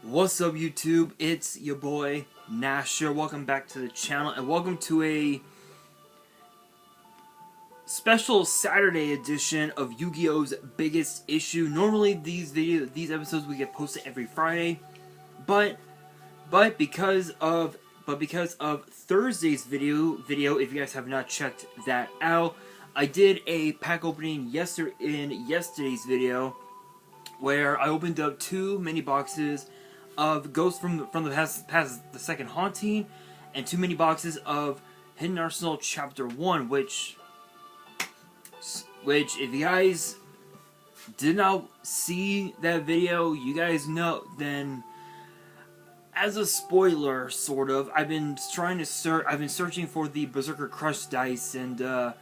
What's up, YouTube? It's your boy Nasher. Welcome back to the channel, and welcome to a special Saturday edition of Yu-Gi-Oh's Biggest Issue. Normally, these episodes we get posted every Friday, but because of Thursday's video, if you guys have not checked that out, I did a pack opening in yesterday's video, where I opened up 2 mini boxes of Ghosts from the past the second haunting, and 2 mini boxes of Hidden Arsenal Chapter 1, which if you guys did not see that video, you guys know, then as a spoiler, sort of, I've been searching for the Berserker Crush dice, and the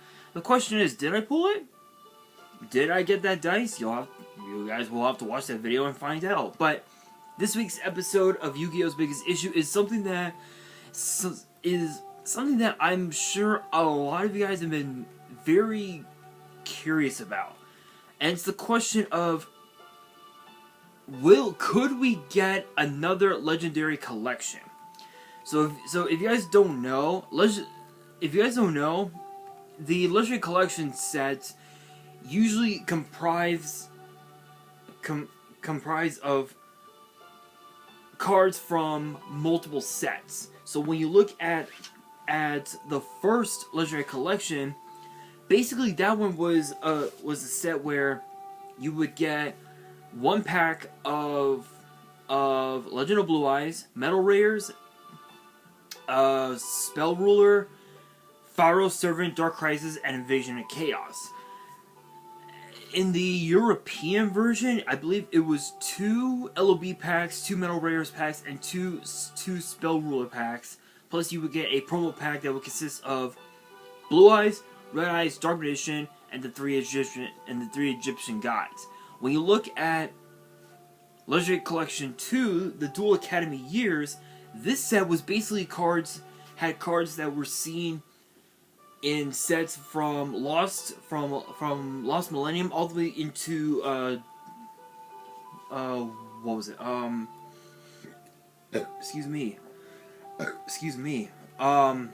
question is, did I pull it? Did I get that dice? You guys will have to watch that video and find out. But this week's episode of Yu-Gi-Oh's Biggest Issue is something that I'm sure a lot of you guys have been very curious about, and it's the question of could we get another legendary collection? So if you guys don't know, the legendary collection sets usually comprise of cards from multiple sets. So when you look at the first legendary collection, basically that one was a set where you would get 1 pack of Legend of Blue Eyes, Metal Rares, Spell Ruler, Pharaoh Servant, Dark Crisis, and Invasion of Chaos. In the European version, I believe it was 2 LOB packs, 2 Metal Rares packs, and 2 Spell Ruler packs. Plus, you would get a promo pack that would consist of Blue Eyes, Red Eyes, Dark Magician, and the 3 Egyptian gods. When you look at Legendary Collection 2, the Dual Academy Years, this set was basically had cards that were seen in sets from Lost Millennium all the way into what was it? Excuse me. I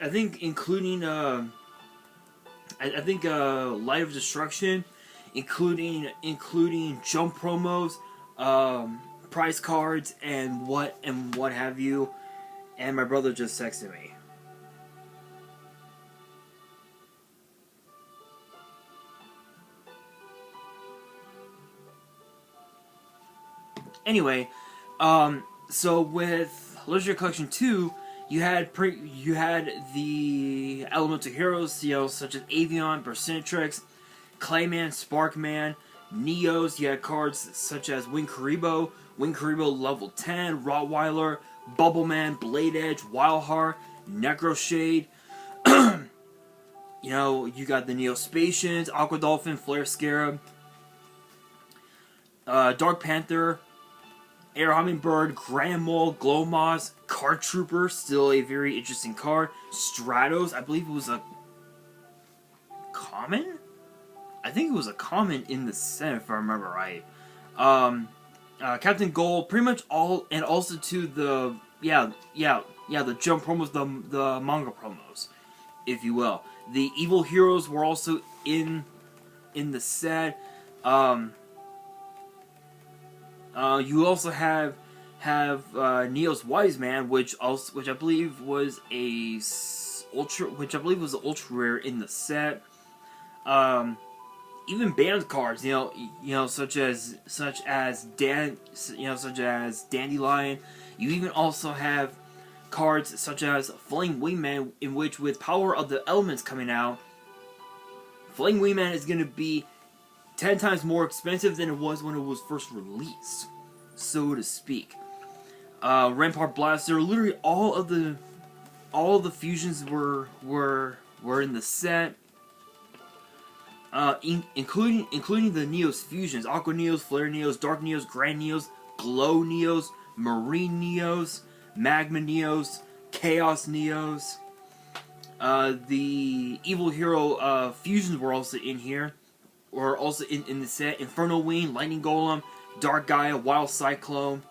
think including Light of Destruction, including jump promos, prize cards, and what have you. And my brother just texted me. Anyway, so with Legendary Collection 2, you had the Elemental Heroes, such as Avion, Bersintrix, Clayman, Sparkman, Neos. You had cards such as Wing Karibo level 10, Rottweiler, Bubbleman, Blade Edge, Wildheart, Necroshade. You got the Neospatians, Aqua Dolphin, Flare Scarab, Dark Panther, Air Hummingbird, Grand Mole, Glowmoss, Card Trooper, still a very interesting card. Stratos, I believe it was a common? I think it was a common in the set, if I remember right. Captain Gold, pretty much all, and also to the the jump promos, the manga promos, if you will. The evil heroes were also in the set. You also have Neo's Wise Man, which I believe was ultra rare in the set. Even banned cards, such as Dandelion. You even also have cards such as Flame Wingman, in which, with Power of the Elements coming out, Flame Wingman is going to be 10 times more expensive than it was when it was first released, so to speak. Rampart Blaster, literally all of the fusions were in the set. Including the Neos fusions: Aqua Neos, Flare Neos, Dark Neos, Grand Neos, Glow Neos, Marine Neos, Magma Neos, Chaos Neos. The Evil Hero fusions were also in here. are also in the set. Inferno Wing, Lightning Golem, Dark Gaia, Wild Cyclone,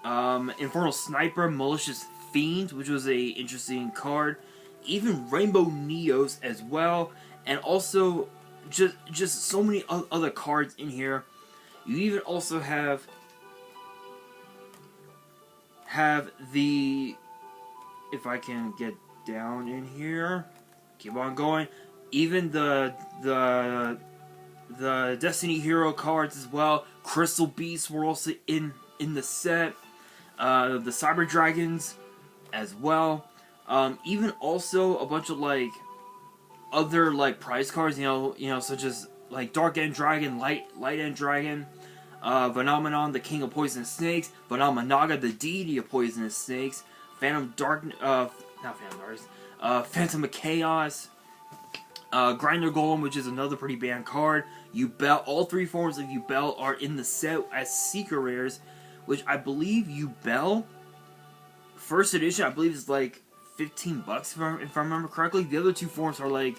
Infernal Sniper, Malicious Fiend, which was a interesting card. Even Rainbow Neos as well, and also just so many other cards in here. You even also have the, if I can get down in here, keep on going. Even the Destiny Hero cards as well. Crystal Beasts were also in the set. The Cyber Dragons as well. Even also a bunch of like other like prize cards, you know, such as like Dark End Dragon, Light End Dragon, Phenomenon, the King of Poisonous Snakes, Naga, the Deity of Poisonous Snakes, Phantom of Chaos, Grinder Golem, which is another pretty banned card. Yubel, all three forms of Yubel are in the set as Seeker Rares, which I believe Yubel, first edition, I believe is like $15 if I remember correctly. The other two forms are like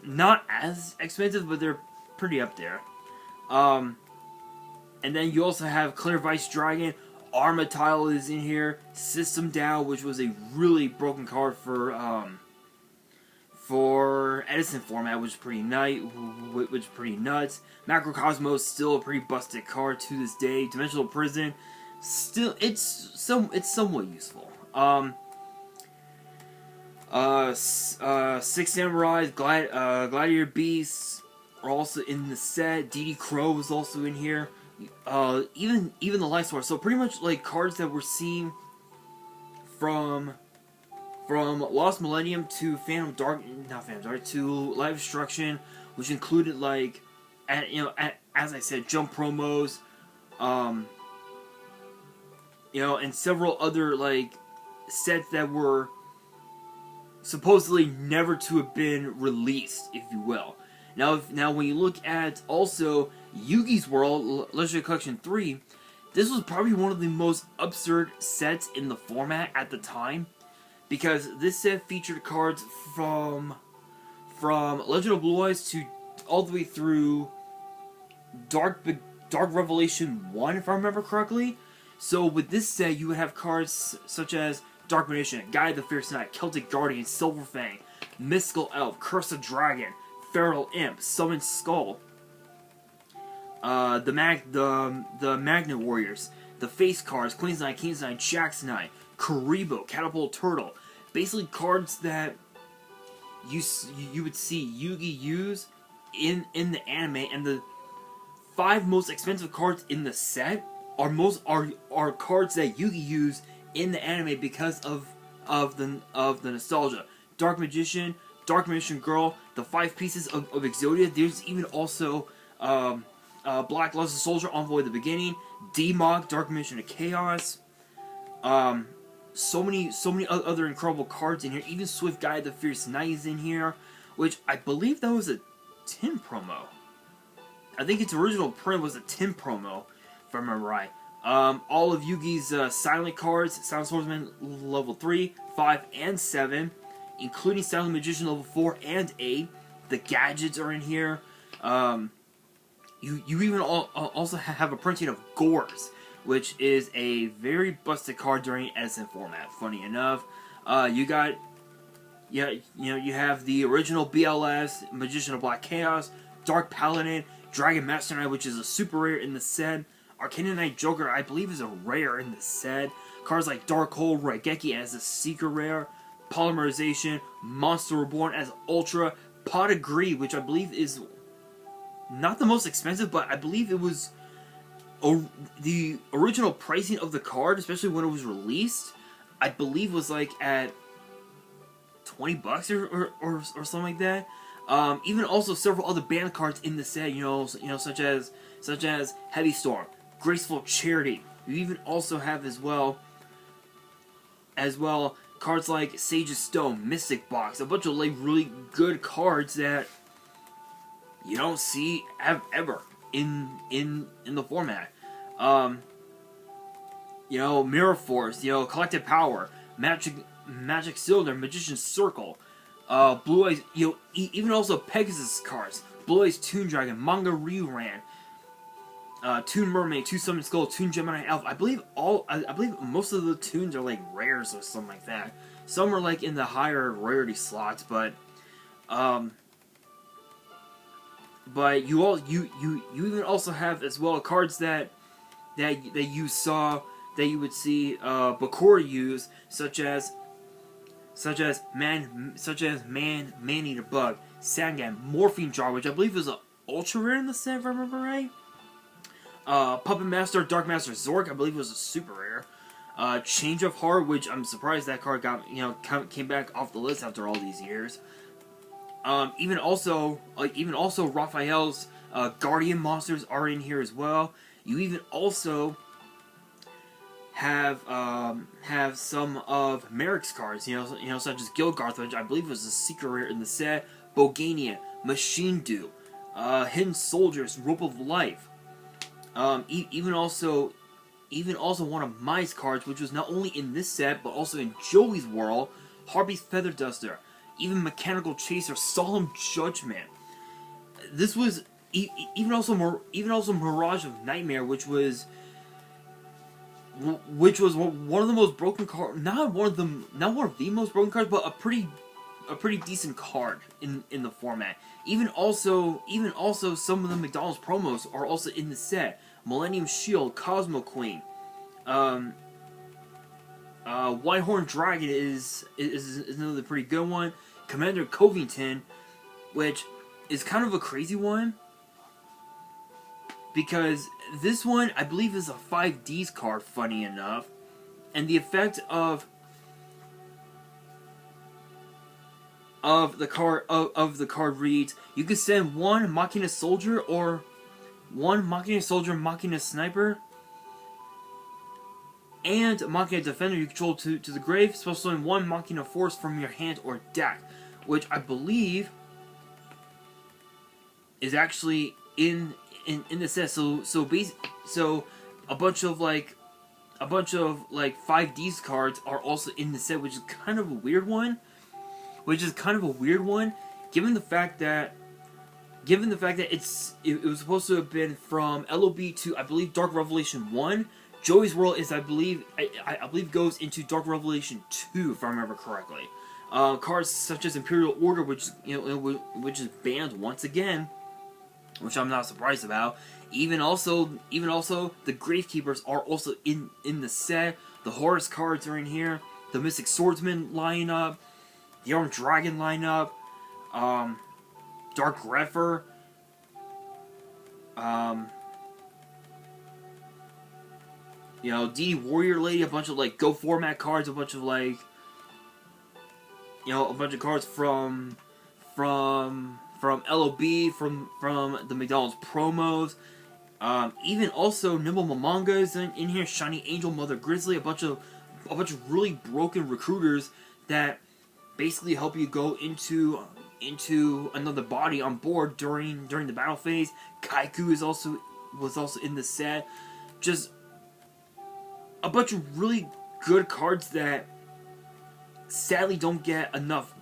not as expensive, but they're pretty up there. And then you also have Clear Vice Dragon. Armatile is in here. System Down, which was a really broken card for Edison format, which is pretty nuts. Macrocosmos, still a pretty busted card to this day. Dimensional Prison, still it's somewhat useful. Six Samurais, Gladiator Beasts are also in the set. DD Crow is also in here. Even the Light Source. So pretty much like cards that we're seeing from Lost Millennium to to Live Destruction, which included like, as I said, jump promos, and several other like sets that were supposedly never to have been released, if you will. Now when you look at also Yugi's World, Legendary Collection 3, this was probably one of the most absurd sets in the format at the time, because this set featured cards from Legend of Blue Eyes to all the way through Dark Revelation 1, if I remember correctly. So with this set, you would have cards such as Dark Magician, Guide the Fierce Knight, Celtic Guardian, Silverfang, Mystical Elf, Curse of Dragon, Feral Imp, Summon Skull, the Magnet Warriors, the Face cards, Queen's Knight, King's Knight, Jack's Knight, Karibo, Catapult Turtle. Basically cards that you would see Yugi use in the anime, and the 5 most expensive cards in the set are cards that Yugi used in the anime because of the nostalgia. Dark Magician Girl, the 5 pieces of Exodia. There's even also Black Luster Soldier, Envoy of the Beginning, D-Mog, Dark Magician of Chaos. So many other incredible cards in here. Even Swift Guide the Fierce Knight is in here, which I believe that was a tin promo. I think its original print was a tin promo, if I remember right. All of Yugi's silent cards, Silent Swordsman level 3, 5, and 7, including Silent Magician level 4 and 8. The gadgets are in here. You even also have a printing of Gores, which is a very busted card during Edison format. Funny enough, you have the original BLS, Magician of Black Chaos, Dark Paladin, Dragon Master Knight, which is a super rare in the set. Arcana Knight Joker, I believe, is a rare in the set. Cards like Dark Hole, Raigeki as a Seeker rare, Polymerization, Monster Reborn as Ultra, Pot of Greed, which I believe is not the most expensive, but I believe it was the original pricing of the card, especially when it was released, I believe was like at $20 or something like that. Even also several other banned cards in the set, such as Heavy Storm, Graceful Charity. You even also have as well cards like Sage's Stone, Mystic Box, a bunch of like really good cards that you don't see ever in the format. Mirror Force, Collective Power, Magic Cylinder, Magician's Circle, Blue Eyes, even also Pegasus cards, Blue Eyes Toon Dragon, Manga Ryuran, Toon Mermaid, Toon Summon Skull, Toon Gemini Elf. I believe most of the toons are like rares or something like that. Some are like in the higher rarity slots, but you even also have as well cards that you would see Bakura use, such as Man-Eater Bug, Sangan, Morphine Jar, which I believe is an ultra rare in the set, if I remember right. Puppet Master, Dark Master Zork, I believe was a super rare. Change of Heart, which I'm surprised that card came back off the list after all these years. Even also Raphael's Guardian monsters are in here as well. You even also have some of Merrick's cards, such as Gilgarth, which I believe was a secret rare in the set. Bogania, Machine Dew, Hidden Soldiers, Rope of Life. Even also one of Mai's cards, which was not only in this set but also in Joey's World, Harpy's Feather Duster, even Mechanical Chaser, Solemn Judgment. This was even also Mirage of Nightmare, which was one of the most broken cards. Not one of the most broken cards, but a pretty decent card in the format. Even also some of the McDonald's promos are also in the set. Millennium Shield, Cosmo Queen, Whitehorn Dragon is another pretty good one. Commander Covington, which is kind of a crazy one, because this one I believe is a 5Ds card, funny enough, and the effect of the card reads: you can send one Machina Soldier or one Machina Sniper and Machina Defender you control to the grave. Special summon one Machina Force from your hand or deck, which I believe is actually in the set. So a bunch of 5Ds cards are also in the set, which is kind of a weird one. Given the fact that it was supposed to have been from LOB to, I believe, Dark Revelation 1. Joey's World is, I believe goes into Dark Revelation 2, if I remember correctly. Cards such as Imperial Order, which is banned once again, which I'm not surprised about. Even also the Gravekeepers are also in the set. The Horus cards are in here. The Mystic Swordsman lineup, the Armed Dragon lineup, Dark Grepher, DD Warrior Lady, a bunch of Go format cards, a bunch of cards from LOB, from the McDonald's promos. Even also Nimble Mamanga is in here, Shiny Angel, Mother Grizzly, a bunch of really broken recruiters that basically help you go into another body on board during the battle phase. Kaiku was also in the set. Just a bunch of really good cards that sadly don't get enough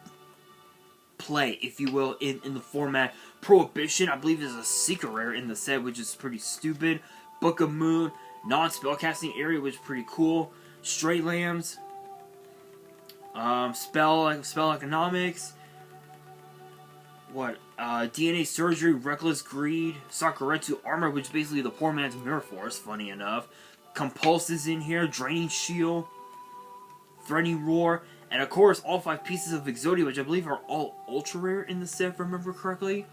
play, if you will, in the format. Prohibition, I believe, is a secret rare in the set, which is pretty stupid. Book of Moon, non-spellcasting area, which is pretty cool. Stray Lambs, Spell Economics, DNA Surgery, Reckless Greed, Sakuretsu Armor, which is basically the poor man's Mirror Force, funny enough. Compulse is in here, Draining Shield, Threatening Roar, and of course all 5 pieces of Exodia, which I believe are all ultra rare in the set, if I remember correctly,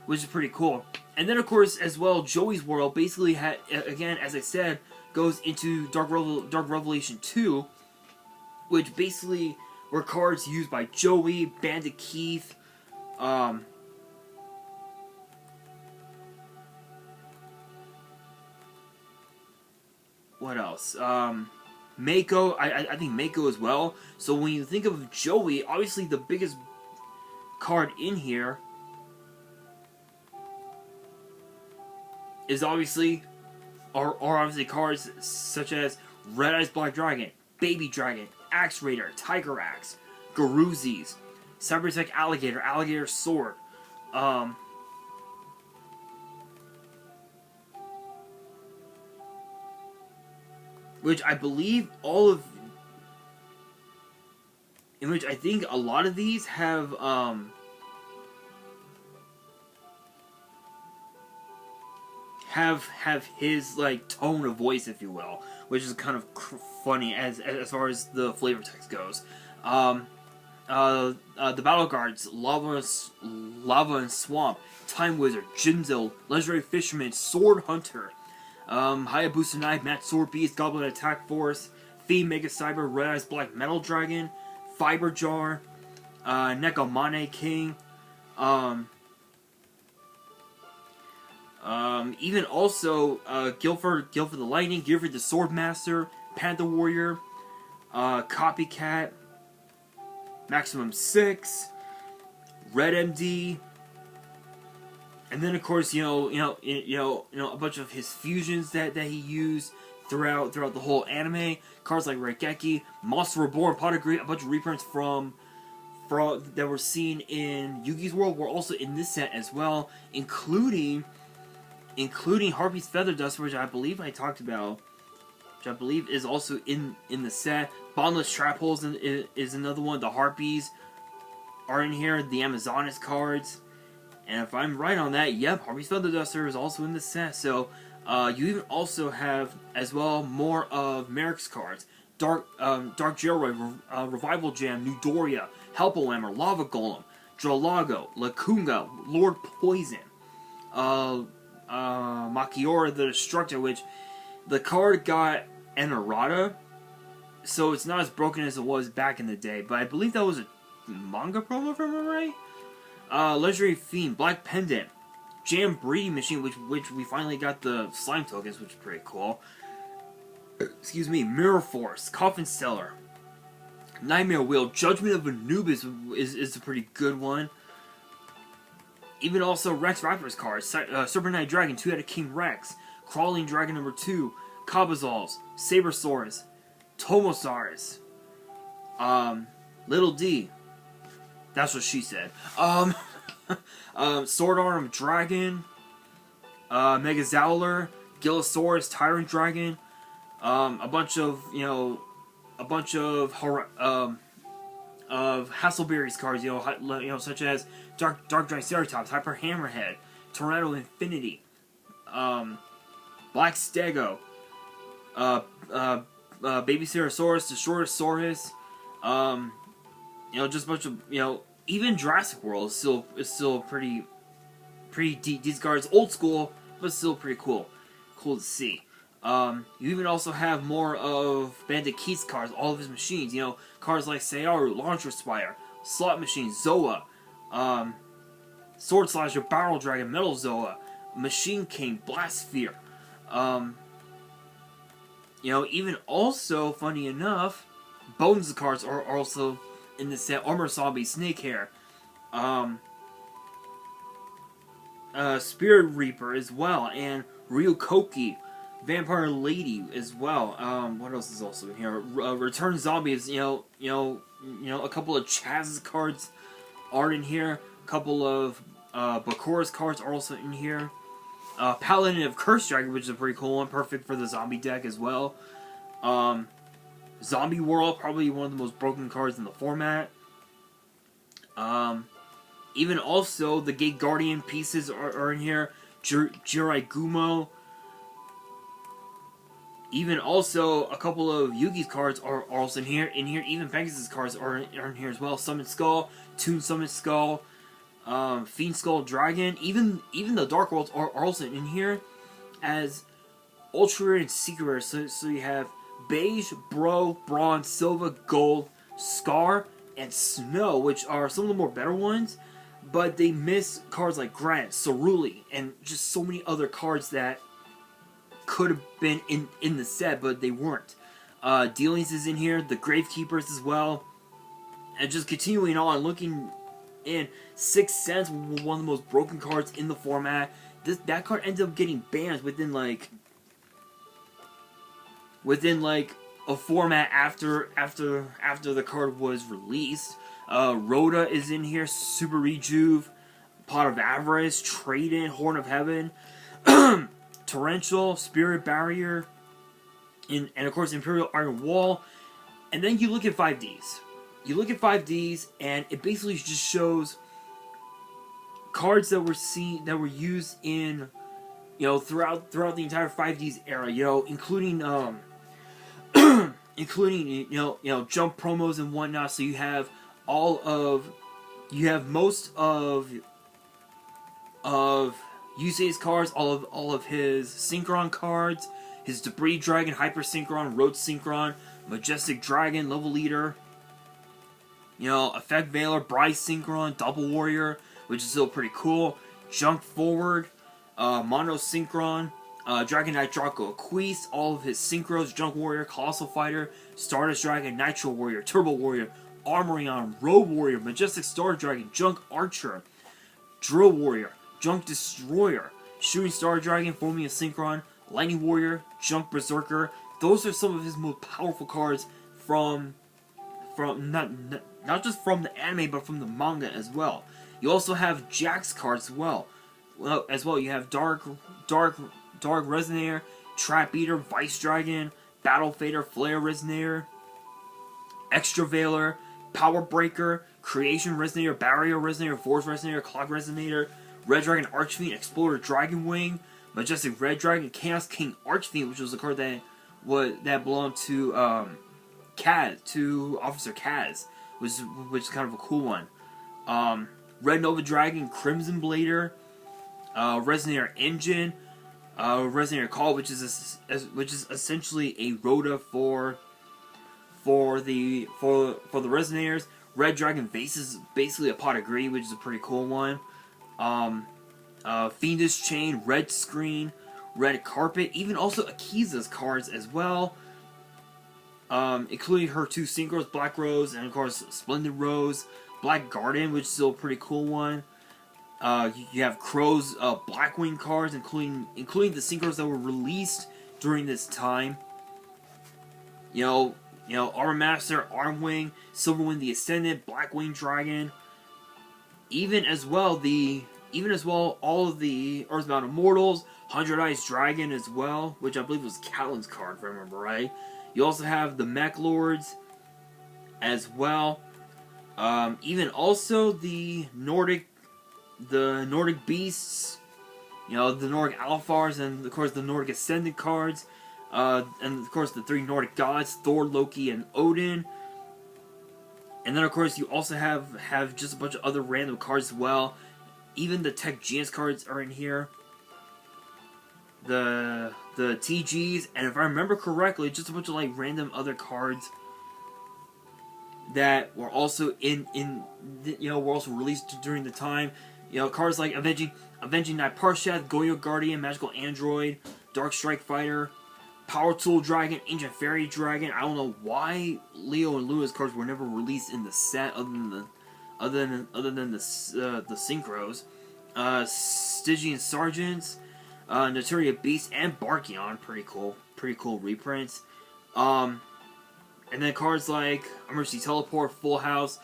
which is pretty cool. And then of course as well, Joey's World basically again, as I said, goes into Dark Revelation 2, which basically were cards used by Joey, Bandit Keith, what else? Mako, I think Mako as well. So when you think of Joey, obviously the biggest card in here is obviously cards such as Red Eyes Black Dragon, Baby Dragon, Axe Raider, Tiger Axe, Garuzis, Cybertech Alligator, Alligator Sword, which I believe all of, in which I think a lot of these have his like tone of voice, if you will, which is kind of funny as far as the flavor text goes. The battle guards: lava and swamp, time wizard, Jinzo, legendary fisherman, sword hunter, Hayabusa knife, Matt sword beast, goblin attack force, Fiend, mega cyber, red eyes black metal dragon, fiber jar, Nekomane king, even also Guilford the lightning, Guilford the sword master, Panther warrior, copycat, maximum 6, red MD, and then of course a bunch of his fusions that he used throughout the whole anime. Cards like Raigeki, Monster Reborn, Pot of Greed, a bunch of reprints from that were seen in Yugi's World were also in this set as well, including Harpy's Feather Dust, which I believe I talked about, which I believe is also in the set. Bondless Trap Holes is another one. The Harpies are in here. The Amazonas cards. And if I'm right on that, yep, Harpy's Feather Duster is also in the set. So, you even also have, as well, more of Merrick's cards. Dark Jailroy, Revival Jam, Newdoria, Helpolammer, Lava Golem, Dralago, Lacunga, Lord Poison, Makiora the Destructor, which the card got an errata, so it's not as broken as it was back in the day, but I believe that was a manga promo, if I remember right. Legendary Fiend, Black Pendant, Jam Breeding Machine, which we finally got the slime tokens, which is pretty cool. Excuse me, Mirror Force, Coffin Seller, Nightmare Wheel, Judgment of Anubis is a pretty good one. Even also Rex Raptor's cards, Serpent Knight Dragon, Two-Headed King Rex, Crawling Dragon number 2, Kabazals, Sabersaurus, Tomosaurus, Little D. That's what she said. Sword Arm Dragon, Megazowler, Gillosaurus, Tyrant Dragon, a bunch of Hasselberry's cards, such as Dark Triceratops, Hyper Hammerhead, Tornado Infinity, Black Stego, Baby Cerosaurus, Destroyosaurus, just a bunch of, even Jurassic World is still pretty deep. These cards, old school, but still pretty cool to see. You even also have more of Bandit Keith's cards, all of his machines, cards like Sayaru, Launcher Spire, Slot Machine, Zoa, Sword Slasher, Barrel Dragon, Metal Zoa, Machine King, Blast Sphere. Even also, funny enough, Bones cards are also in the set. Armor Zombie, Snakehair, Spirit Reaper as well, and Ryukoki, Vampire Lady as well. What else is also in here? Return Zombies. A couple of Chaz's cards are in here. A couple of Bakura's cards are also in here. Paladin of Curse Dragon, which is a pretty cool one, perfect for the zombie deck as well. Zombie World, probably one of the most broken cards in the format. Even also, the Gate Guardian pieces are in here. Jirai Gumo. Even also, a couple of Yugi's cards are also in here. Even Pegasus' cards are in here as well. Summon Skull, Toon Summon Skull, Fiend Skull Dragon. Even the Dark Worlds are also in here as Ultra Rare and Secret Rare. So you have Beige, Bro, Bronze, Silver, Gold, Scar, and Snow, which are some of the more better ones. But they miss cards like Grant, Ceruli, and just so many other cards that could have been in the set, but they weren't. Dealings is in here, the Gravekeepers as well. And just continuing on, looking in, Sixth Sense, one of the most broken cards in the format. That card ended up getting banned within like a format after the card was released. Rhoda is in here, Super Rejuve, Pot of Avarice, Trade-In, Horn of Heaven, Torrential, Spirit Barrier, and of course Imperial Iron Wall. And then you look at 5Ds. You look at 5Ds, and it basically just shows cards that were used in, throughout the entire 5Ds era, including including jump promos and whatnot. So you have most of Yusei's cards, all of his Synchron cards, his Debris Dragon, Hyper Synchron, Road Synchron, Majestic Dragon, Level Leader, Effect Veiler, Bryce Synchron, Double Warrior, which is still pretty cool, Junk Forward, Mono Synchron, Dragon Knight Draco Aquise, all of his Synchros, Junk Warrior, Colossal Fighter, Stardust Dragon, Nitro Warrior, Turbo Warrior, Armorion, Road Warrior, Majestic Star Dragon, Junk Archer, Drill Warrior, Junk Destroyer, Shooting Star Dragon, forming a Synchron, Lightning Warrior, Junk Berserker. Those are some of his most powerful cards from not just from the anime, but from the manga as well. You also have Jack's cards as well. You have Dark Resonator, Trap Eater, Vice Dragon, Battle Fader, Flare Resonator, Extra Veiler, Power Breaker, Creation Resonator, Barrier Resonator, Force Resonator, Clock Resonator, Red Dragon Archfiend, Explorer Dragon Wing, Majestic Red Dragon, Chaos King Archfiend, which was a card that belonged to Kaz, to Officer Kaz, which is kind of a cool one. Red Nova Dragon, Crimson Blader, Resonator Engine, Resonator Call, which is essentially a Rhoda for the Resonators. Red Dragon Vase is basically a Pot of Greed, which is a pretty cool one. Fiendish Chain, Red Screen, Red Carpet, even also Akiza's cards as well, including her two Synchros, Black Rose, and of course Splendid Rose, Black Garden, which is still a pretty cool one. You have Crow's Blackwing cards, including the Synchros that were released during this time. Armor Master, Armwing, Silverwing the Ascendant, Blackwing Dragon, even as well all of the Earthbound Immortals, 100 Eyes Dragon as well, which I believe was Callan's card, if I remember right. You also have the Mech Lords as well. Even also the Nordic Beasts, the Nordic Alphars, and of course the Nordic Ascendant cards, and of course the three Nordic gods, Thor, Loki, and Odin. And then of course you also have just a bunch of other random cards as well. Even the Tech Genius cards are in here. The TGs, and if I remember correctly, just a bunch of random other cards that were also were also released during the time. Cards like Avenging Knight Parshath, Goyo Guardian, Magical Android, Dark Strike Fighter, Power Tool Dragon, Ancient Fairy Dragon. I don't know why Leo and Luna's cards were never released in the set, other than the Synchros. Stygian Sergeants, Naturia Beast, and Barkion. Pretty cool reprints. And then cards like Emergency Teleport, Full House.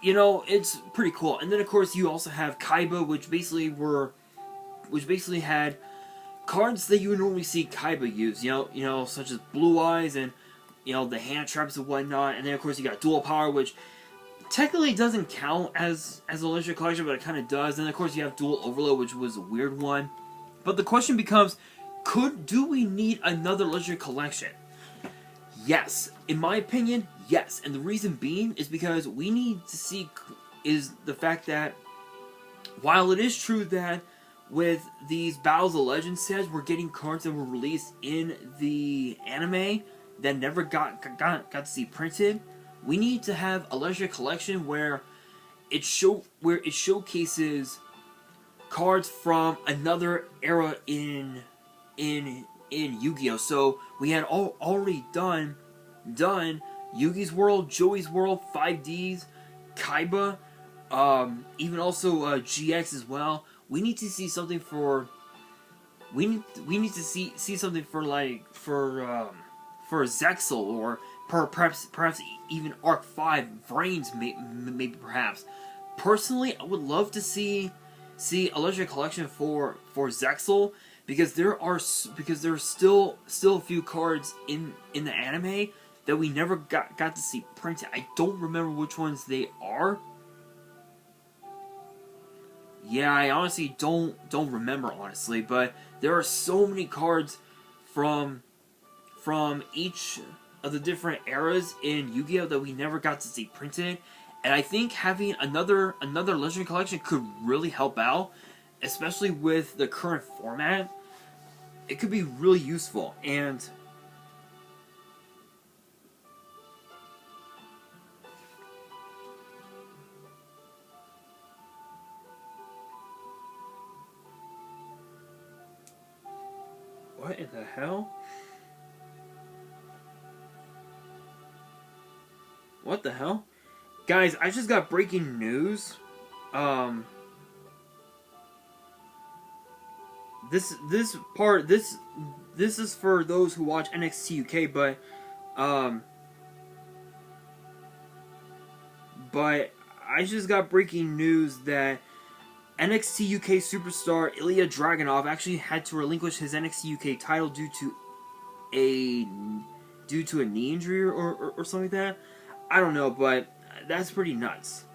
It's pretty cool. And then of course you also have Kaiba, which basically had cards that you would normally see Kaiba use. Such as Blue Eyes and the hand traps and whatnot. And then of course you got Dual Power, which technically doesn't count as a Legendary Collection, but it kind of does. And of course you have Dual Overload, which was a weird one. But the question becomes, do we need another Legendary Collection? Yes. In my opinion, yes. And the reason being is because we need to see is the fact that while it is true that with these Battles of Legends sets, we're getting cards that were released in the anime that never got to see printed, we need to have a Legendary Collection where it showcases cards from another era in Yu-Gi-Oh. So we had already done Yugi's World, Joey's World, 5Ds, Kaiba, even also GX as well. We need to see something for something for Zexel, or perhaps even Arc 5 Vrains, maybe perhaps. Personally, I would love to see see a legendary collection for Zexal, because there are still a few cards in the anime that we never got to see printed. I don't remember which ones they are. Yeah, I honestly don't remember, honestly, but there are so many cards from each of the different eras in Yu-Gi-Oh that we never got to see printed, and I think having another legendary collection could really help out, especially with the current format. It could be really useful. And what in the hell? What the hell? Guys, I just got breaking news. This is for those who watch NXT UK, but I just got breaking news that NXT UK superstar Ilya Dragunov actually had to relinquish his NXT UK title due to a knee injury or something like that. I don't know, but that's pretty nuts.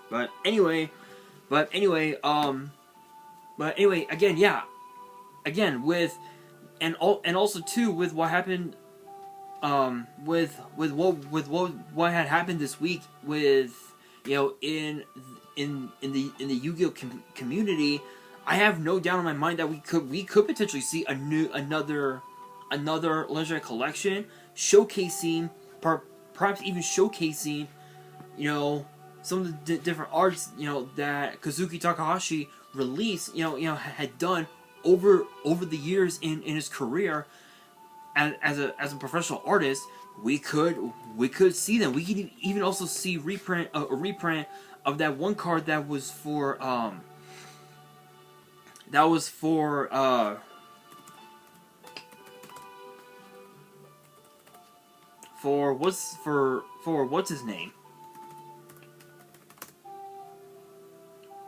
But anyway, again, yeah, again with and also too with what happened, with what had happened this week with, you know, in the Yu-Gi-Oh community. I have no doubt in my mind that we could potentially see another legendary collection showcasing, perhaps even showcasing, you know, some of the different arts, you know, that Kazuki Takahashi released, had done over the years in his career as a professional artist. We could see them. We could even also see a reprint of that one card that was for what's his name?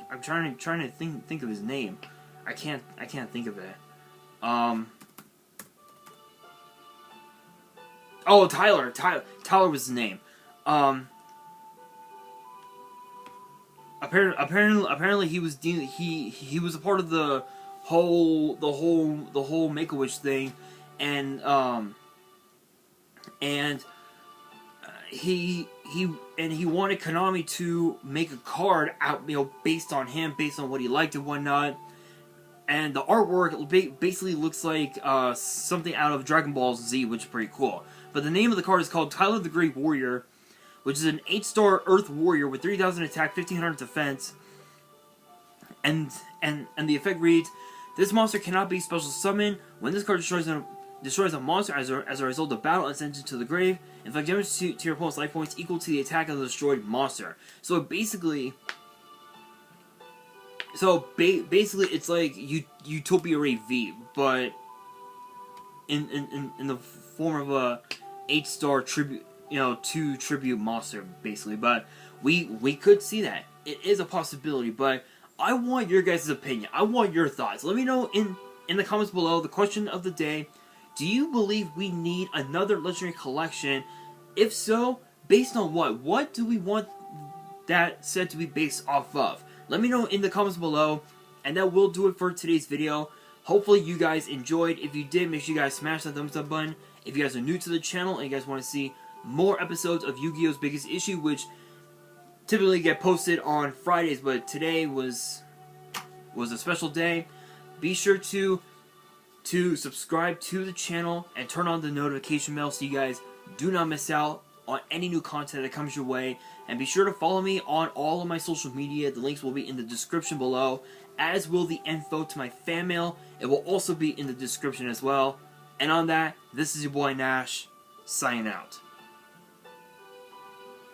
I'm trying to think of his name. I can't think of it. Oh, Tyler was his name. Apparently he was he was a part of the whole Make-A-Wish thing, and he wanted Konami to make a card out, based on him, based on what he liked and whatnot. And the artwork basically looks like something out of Dragon Ball Z, which is pretty cool. But the name of the card is called Tyler the Great Warrior, which is an 8-star Earth Warrior with 3,000 attack, 1,500 defense. And the effect reads: this monster cannot be special summoned. When this card destroys a monster as a result of battle and sends it to the grave, inflict damage to your opponent's life points equal to the attack of the destroyed monster. So basically, it's like Utopia Ray V, but in the form of a 8-star tribute, 2 tribute monster, basically. But we could see that. It is a possibility, but I want your guys' opinion. I want your thoughts. Let me know in the comments below. The question of the day: do you believe we need another legendary collection? If so, based on what? What do we want that set to be based off of? Let me know in the comments below, and that will do it for today's video. Hopefully you guys enjoyed. If you did, make sure you guys smash that thumbs up button. If you guys are new to the channel and you guys want to see more episodes of Yu-Gi-Oh's Biggest Issue, which typically get posted on Fridays, but today was a special day, be sure to subscribe to the channel and turn on the notification bell so you guys do not miss out on any new content that comes your way. And be sure to follow me on all of my social media. The links will be in the description below, as will the info to my fan mail. It will also be in the description as well. And on that, this is your boy Nash, signing out.